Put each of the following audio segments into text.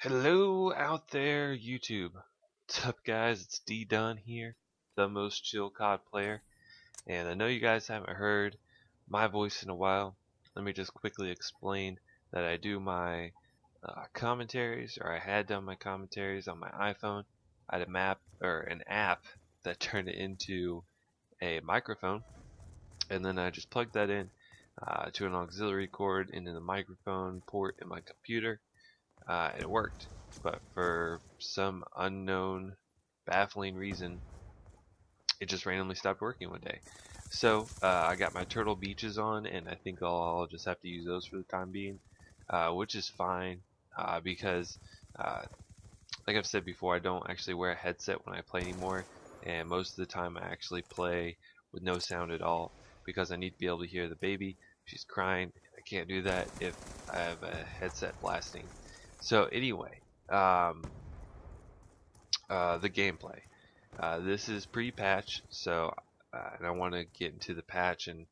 Hello out there, YouTube. What's up, guys? It's D Dunn here, the most chill COD player, and I know you guys haven't heard my voice in a while. Let me just quickly explain that I do my commentaries, or I had done my commentaries on my iPhone. I had a map or an app that turned it into a microphone, and then I just plugged that in to an auxiliary cord into the microphone port in my computer and it worked. But for some unknown, baffling reason, it just randomly stopped working one day. So I got my Turtle Beaches on, and I think I'll just have to use those for the time being, which is fine because, uh, like I've said before, I don't actually wear a headset when I play anymore, and most of the time I actually play with no sound at all because I need to be able to hear the baby. She's crying. I can't do that if I have a headset blasting. So anyway, um, the gameplay. This is pre-patch, so and I want to get into the patch, and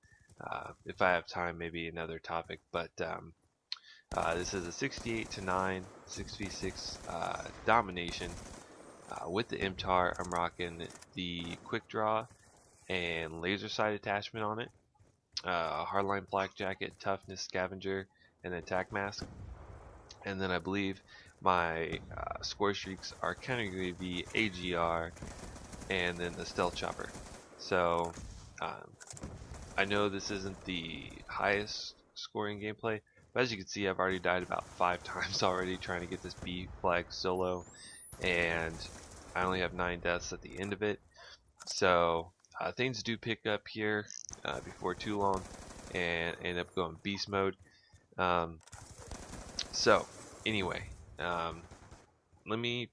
if I have time, maybe another topic. But this is a 68 to 9 6v6 domination with the MTAR. I'm rocking the quick draw and laser sight attachment on it. Hardline flak jacket, toughness scavenger, and attack mask. And then I believe my score streaks are kind of going to be AGR and then the stealth chopper. So um, I know this isn't the highest scoring gameplay, but as you can see, I've already died about 5 times already trying to get this B flag solo, and I only have 9 deaths at the end of it. So things do pick up here before too long and end up going beast mode. Um, so anyway, let me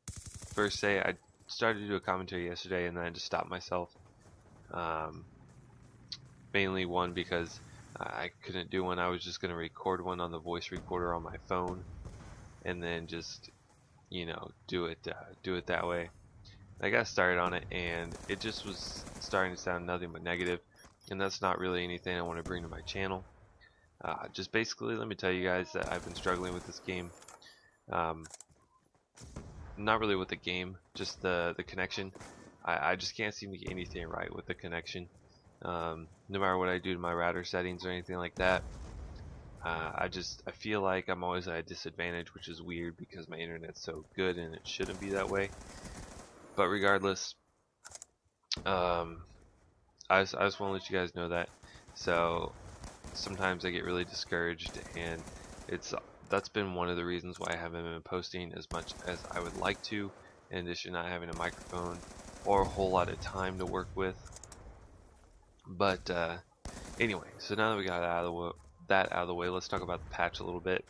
first say I started to do a commentary yesterday and then I just stopped myself. Mainly one because I couldn't do one. I was just going to record one on the voice recorder on my phone and then just do it that way. I got started on it and it just was starting to sound nothing but negative, and that's not really anything I want to bring to my channel. Just basically let me tell you guys that I've been struggling with this game. Not really with the game, just the connection. I just can't seem to get anything right with the connection. No matter what I do to my router settings or anything like that, I feel like I'm always at a disadvantage, which is weird because my internet's so good and it shouldn't be that way. But regardless, I just want to let you guys know that. So sometimes I get really discouraged, and that's been one of the reasons why I haven't been posting as much as I would like to, in addition to not having a microphone or a whole lot of time to work with. But anyway, so now that we got that out of the way, let's talk about the patch a little bit.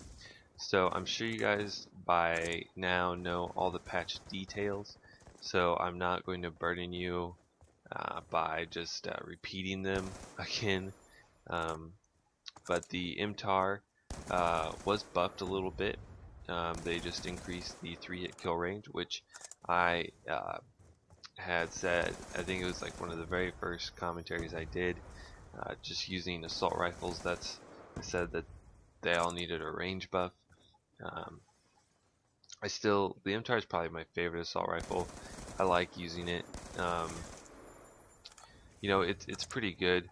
So I'm sure you guys by now know all the patch details, so I'm not going to burden you by just repeating them again. But the MTAR was buffed a little bit. They just increased the 3-hit kill range, which I had said, I think it was like one of the very first commentaries I did, just using assault rifles. I said that they all needed a range buff. The MTAR is probably my favorite assault rifle. I like using it. It's pretty good,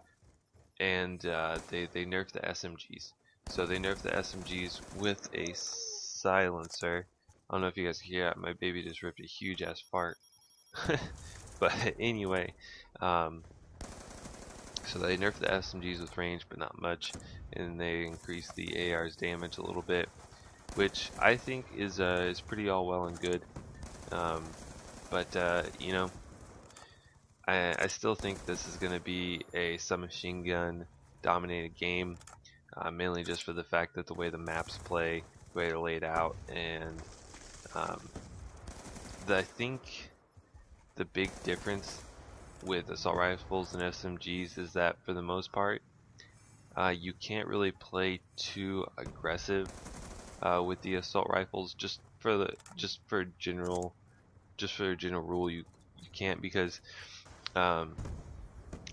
and they nerfed the SMGs. So they nerfed the SMGs with a silencer. I don't know if you guys can hear it. My baby just ripped a huge ass fart. But anyway, so they nerfed the SMGs with range, but not much, and they increased the AR's damage a little bit, which I think is pretty all well and good. But I still think this is going to be a submachine gun dominated game, mainly just for the fact that the way the maps play, the way they're laid out, and I think the big difference with assault rifles and SMGs is that for the most part, you can't really play too aggressive with the assault rifles. Just for a general rule, you can't, because I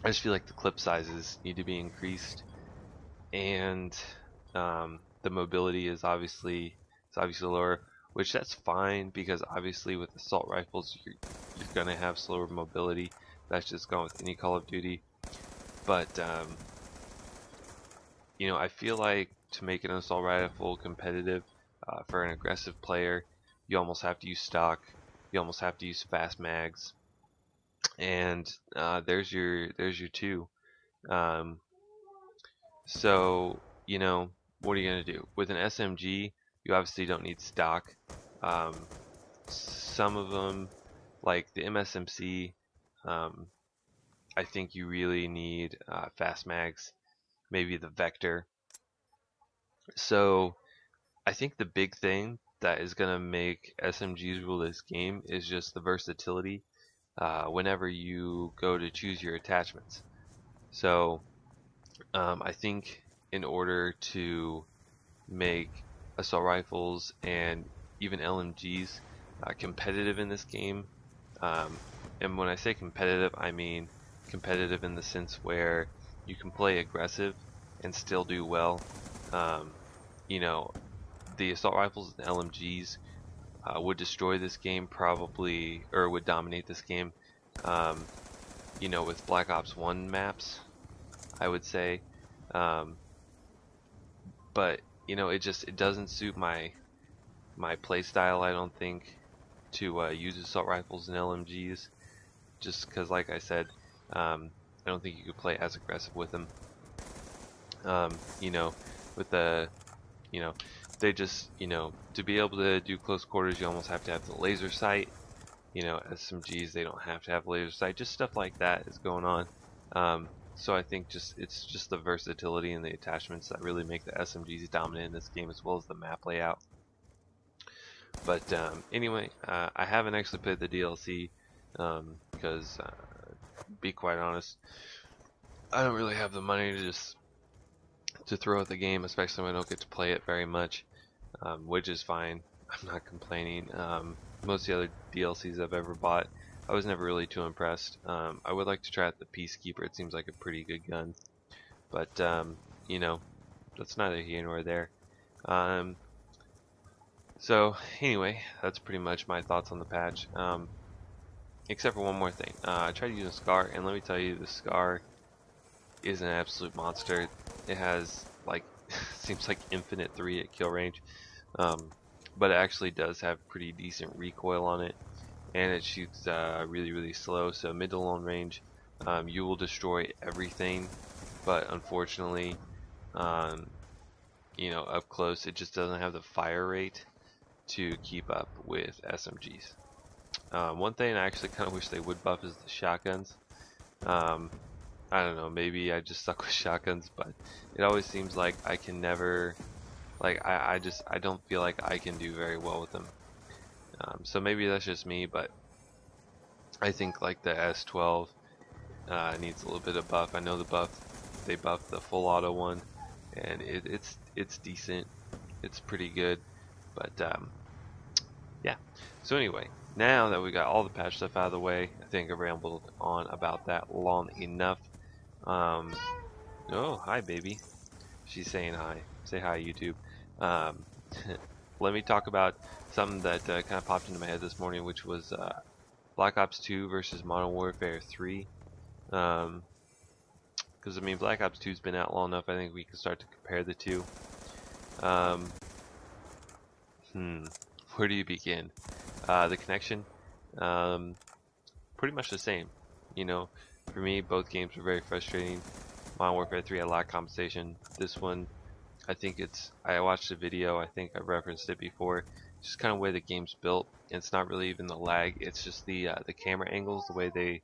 just feel like the clip sizes need to be increased, and the mobility is obviously lower. which that's fine because obviously with assault rifles you're gonna have slower mobility. That's just gone with any Call of Duty. But you know, I feel like to make an assault rifle competitive for an aggressive player, you almost have to use stock. You almost have to use fast mags, and there's your two. Um, so you know, what are you gonna do with an SMG? You obviously don't need stock. Um, some of them, like the MSMC, um, I think you really need fast mags. Maybe the Vector. So I think the big thing that is going to make SMGs rule this game is just the versatility whenever you go to choose your attachments. So I think in order to make assault rifles and even LMGs competitive in this game, um, and when I say competitive, I mean competitive in the sense where you can play aggressive and still do well. Um, you know, the assault rifles and LMGs would destroy this game probably, or would dominate this game. Um, you know, with Black Ops 1 maps, I would say. Um, but you know, it doesn't suit my play style. I don't think to use assault rifles and LMGs, just because, like I said, I don't think you could play as aggressive with them. You know, with the you know, they just, you know, to be able to do close quarters, you almost have to have the laser sight. You know, SMGs, they don't have to have laser sight. Just stuff like that is going on. So I think it's just the versatility and the attachments that really make the SMGs dominant in this game, as well as the map layout. But anyway, I haven't actually played the DLC because, be quite honest, I don't really have the money to throw at the game, especially when I don't get to play it very much. Which is fine. I'm not complaining. Most of the other DLCs I've ever bought, I was never really too impressed. I would like to try out the Peacekeeper. It seems like a pretty good gun, but you know, that's neither here nor there. So anyway, that's pretty much my thoughts on the patch. Except for one more thing. I tried using Scar, and let me tell you, the Scar is an absolute monster. It has like seems like infinite 3 at kill range. But it actually does have pretty decent recoil on it, and it shoots really slow. So mid to long range, you will destroy everything, but unfortunately, um, you know, up close it just doesn't have the fire rate to keep up with SMGs. One thing I actually kind of wish they would buff is the shotguns. Um, I don't know, maybe I just suck with shotguns, but it always seems like I can never, like I don't feel like I can do very well with them. So maybe that's just me, but I think like the S12 needs a little bit of buff. I know they buffed the full auto one, and it's decent. It's pretty good, but yeah. So anyway, now that we got all the patch stuff out of the way, I think I rambled on about that long enough. Oh, hi, baby. She's saying hi. Say hi, YouTube. Um, let me talk about something that kind of popped into my head this morning, which was Black Ops 2 versus Modern Warfare 3. Because, I mean, Black Ops 2's been out long enough, I think we can start to compare the two. Um, where do you begin? The connection, pretty much the same. You know, for me, both games were very frustrating. Modern Warfare 3 had a lot of compensation. This one, I think I watched a video, I think I referenced it before, just kind of the way the game's built. And it's not really even the lag, it's just the camera angles, the way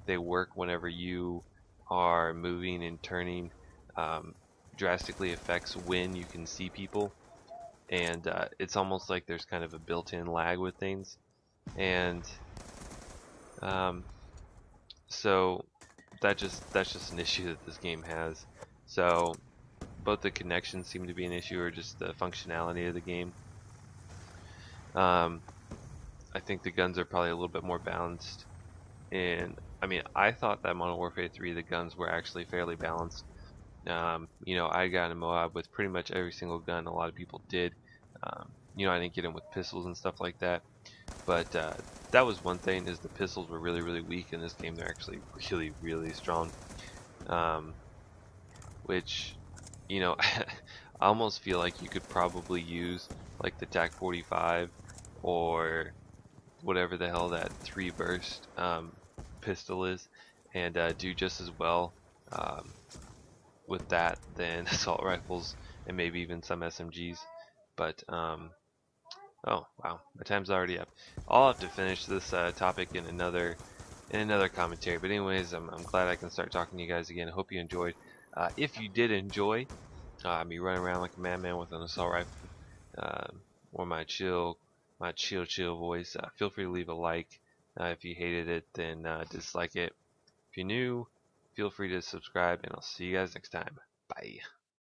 they work whenever you are moving and turning, drastically affects when you can see people. And it's almost like there's kind of a built-in lag with things. And so that's just an issue that this game has. So both the connections seem to be an issue, or just the functionality of the game. I think the guns are probably a little bit more balanced. And I mean, I thought that Modern Warfare 3 the guns were actually fairly balanced. You know, I got a Moab with pretty much every single gun. A lot of people did. I didn't get them with pistols and stuff like that. But that was one thing, is the pistols were really, really weak in this game. They're actually really, really strong. Um, which, I almost feel like you could probably use like the TAC 45 or whatever the hell that 3 burst pistol is, and do just as well um, with that than assault rifles and maybe even some SMGs. But oh wow, my time's already up. I'll have to finish this topic in another commentary. But anyways, I'm glad I can start talking to you guys again. I hope you enjoyed. If you did enjoy me running around like a madman with an assault rifle, or my chill voice, feel free to leave a like. If you hated it, then dislike it. If you're new, feel free to subscribe, and I'll see you guys next time. Bye.